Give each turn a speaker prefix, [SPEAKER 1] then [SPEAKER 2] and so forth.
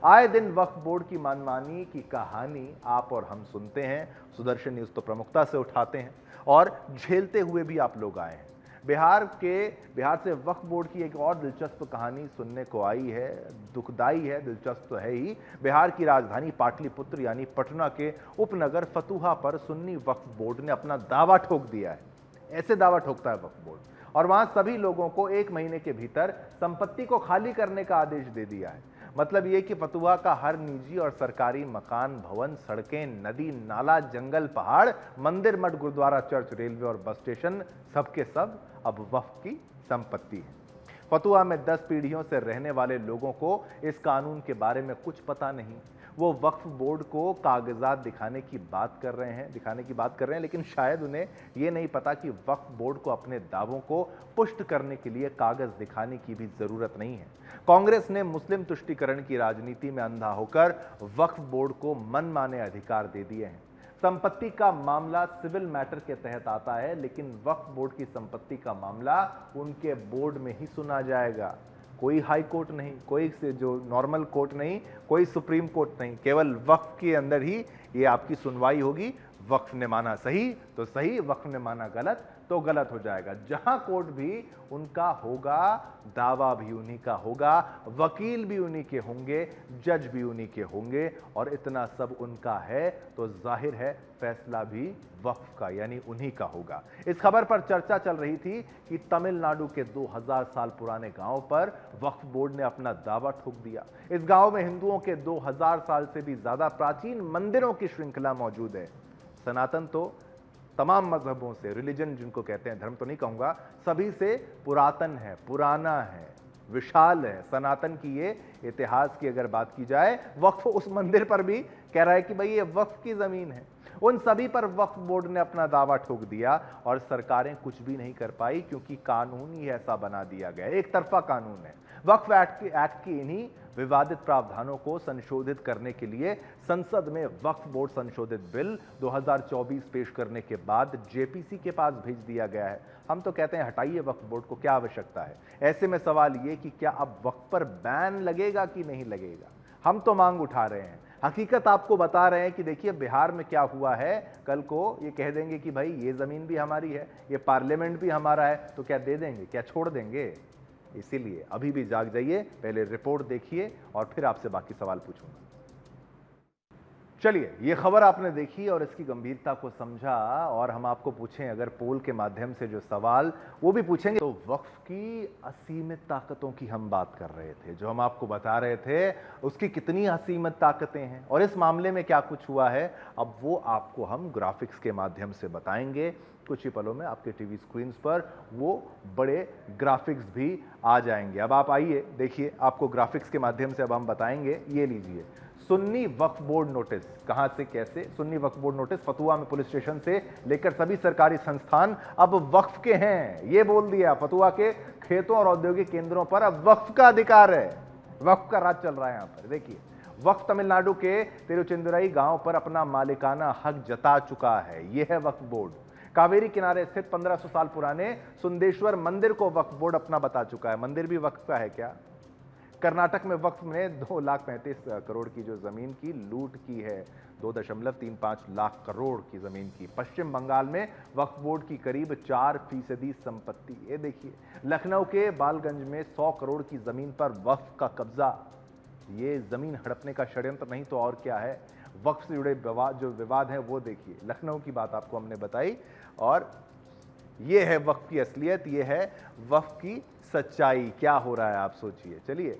[SPEAKER 1] आए दिन वक्फ बोर्ड की मनमानी की कहानी आप और हम सुनते हैं। सुदर्शन न्यूज तो प्रमुखता से उठाते हैं और झेलते हुए भी आप लोग आए हैं। बिहार से वक्फ बोर्ड की एक और दिलचस्प कहानी सुनने को आई है। दुखदाई है, दिलचस्प तो है ही। बिहार की राजधानी पाटलिपुत्र यानी पटना के उपनगर फतुहा पर सुन्नी वक्फ बोर्ड ने अपना दावा ठोक दिया है। ऐसे दावा ठोकता है वक्फ बोर्ड, और वहां सभी लोगों को 1 महीने के भीतर संपत्ति को खाली करने का आदेश दे दिया है। मतलब यह कि फतुहा का हर निजी और सरकारी मकान, भवन, सड़कें, नदी, नाला, जंगल, पहाड़, मंदिर, मठ, गुरुद्वारा, चर्च, रेलवे और बस स्टेशन सबके सब अब वक्फ की संपत्ति है। फतुहा में 10 पीढ़ियों से रहने वाले लोगों को इस कानून के बारे में कुछ पता नहीं। वो वक्फ बोर्ड को कागजात दिखाने की बात कर रहे हैं, लेकिन शायद उन्हें यह नहीं पता कि वक्फ बोर्ड को अपने दावों को पुष्ट करने के लिए कागज दिखाने की भी जरूरत नहीं है। कांग्रेस ने मुस्लिम तुष्टीकरण की राजनीति में अंधा होकर वक्फ बोर्ड को मनमाने अधिकार दे दिए हैं। संपत्ति का मामला सिविल मैटर के तहत आता है, लेकिन वक्फ बोर्ड की संपत्ति का मामला उनके बोर्ड में ही सुना जाएगा। कोई हाई कोर्ट नहीं, कोई जो नॉर्मल कोर्ट नहीं, कोई सुप्रीम कोर्ट नहीं, केवल वक्फ के अंदर ही ये आपकी सुनवाई होगी। वक्फ ने माना सही तो सही, वक्फ ने माना गलत तो गलत हो जाएगा। जहां कोर्ट भी उनका होगा, दावा भी उन्हीं का होगा, वकील भी उन्हीं के होंगे, जज भी उन्हीं के होंगे, और इतना सब उनका है तो जाहिर है फैसला भी वक्फ का यानी उन्हीं का होगा। इस खबर पर चर्चा चल रही थी कि तमिलनाडु के 2000 साल पुराने गांव पर वक्फ बोर्ड ने अपना दावा ठोक दिया। इस गांव में हिंदुओं के 2000 साल से भी ज्यादा प्राचीन मंदिरों की श्रृंखला मौजूद है। सनातन तो तमाम मजहबों से, रिलीजन जिनको कहते हैं, धर्म तो नहीं कहूंगा, सभी से पुरातन है, पुराना है, विशाल है। सनातन की ये इतिहास की अगर बात की जाए, वक्फ उस मंदिर पर भी कह रहा है कि भाई ये वक्फ की जमीन है। उन सभी पर वक्फ बोर्ड ने अपना दावा ठोक दिया और सरकारें कुछ भी नहीं कर पाई, क्योंकि कानून ही ऐसा बना दिया गया, एक तरफा कानून है। वक्फ एक्ट की इन्हीं विवादित प्रावधानों को संशोधित करने के लिए संसद में वक्फ बोर्ड संशोधित बिल 2024 पेश करने के बाद जेपीसी के पास भेज दिया गया है। हम तो कहते हैं हटाइए वक्फ बोर्ड को, क्या आवश्यकता है। ऐसे में सवाल ये कि क्या अब वक्फ पर बैन लगेगा कि नहीं लगेगा। हम तो मांग उठा रहे हैं, हकीकत आपको बता रहे हैं कि देखिए बिहार में क्या हुआ है। कल को ये कह देंगे कि भाई ये जमीन भी हमारी है, ये पार्लियामेंट भी हमारा है, तो क्या दे देंगे, क्या छोड़ देंगे। इसीलिए अभी भी जाग जाइए, पहले रिपोर्ट देखिए और फिर आपसे बाकी सवाल पूछूंगा। चलिए, ये खबर आपने देखी और इसकी गंभीरता को समझा, और हम आपको पूछें अगर पोल के माध्यम से जो सवाल वो भी पूछेंगे, तो वक्फ की असीमित ताकतों की हम बात कर रहे थे, जो हम आपको बता रहे थे उसकी कितनी असीमित ताकतें हैं और इस मामले में क्या कुछ हुआ है, अब वो आपको हम ग्राफिक्स के माध्यम से बताएंगे। कुछ ही पलों में आपके टीवी स्क्रीन पर वो बड़े ग्राफिक्स भी आ जाएंगे। अब आप आइए देखिए, आपको ग्राफिक्स के माध्यम से अब हम बताएंगे। ये लीजिए, सुन्नी वक्फ बोर्ड नोटिस, कहां से कैसे सुन्नी वक्फ बोर्ड नोटिस, फतुहा में पुलिस स्टेशन से लेकर सभी सरकारी संस्थान अब वक्फ के हैं। ये बोल दिया, फतुहा के खेतों और औद्योगिक केंद्रों पर अब वक्फ का अधिकार है, वक्फ का राज चल रहा है यहां पर। देखिए, वक्फ तमिलनाडु के तिरुचिंदुरई गांव पर अपना मालिकाना हक जता चुका है। यह है वक्फ बोर्ड। कावेरी किनारे स्थित 1500 साल पुराने सुंदेश्वर मंदिर को वक्फ बोर्ड अपना बता चुका है। मंदिर भी वक्फ का है क्या। कर्नाटक में वक्फ ने 2,35,00,000 करोड़ की जो जमीन की लूट की है, 2.35 लाख करोड़ की जमीन की। पश्चिम बंगाल में वक्फ बोर्ड की करीब 4% संपत्ति। ये देखिए, लखनऊ के बालगंज में 100 करोड़ की जमीन पर वक्फ का कब्जा। ये जमीन हड़पने का षड्यंत्र नहीं तो और क्या है। वक्फ से जुड़े जो विवाद हैं वो देखिए, लखनऊ की बात आपको हमने बताई, और ये है वक्फ की असलियत, ये है वक्फ की सच्चाई। क्या हो रहा है आप सोचिए। चलिए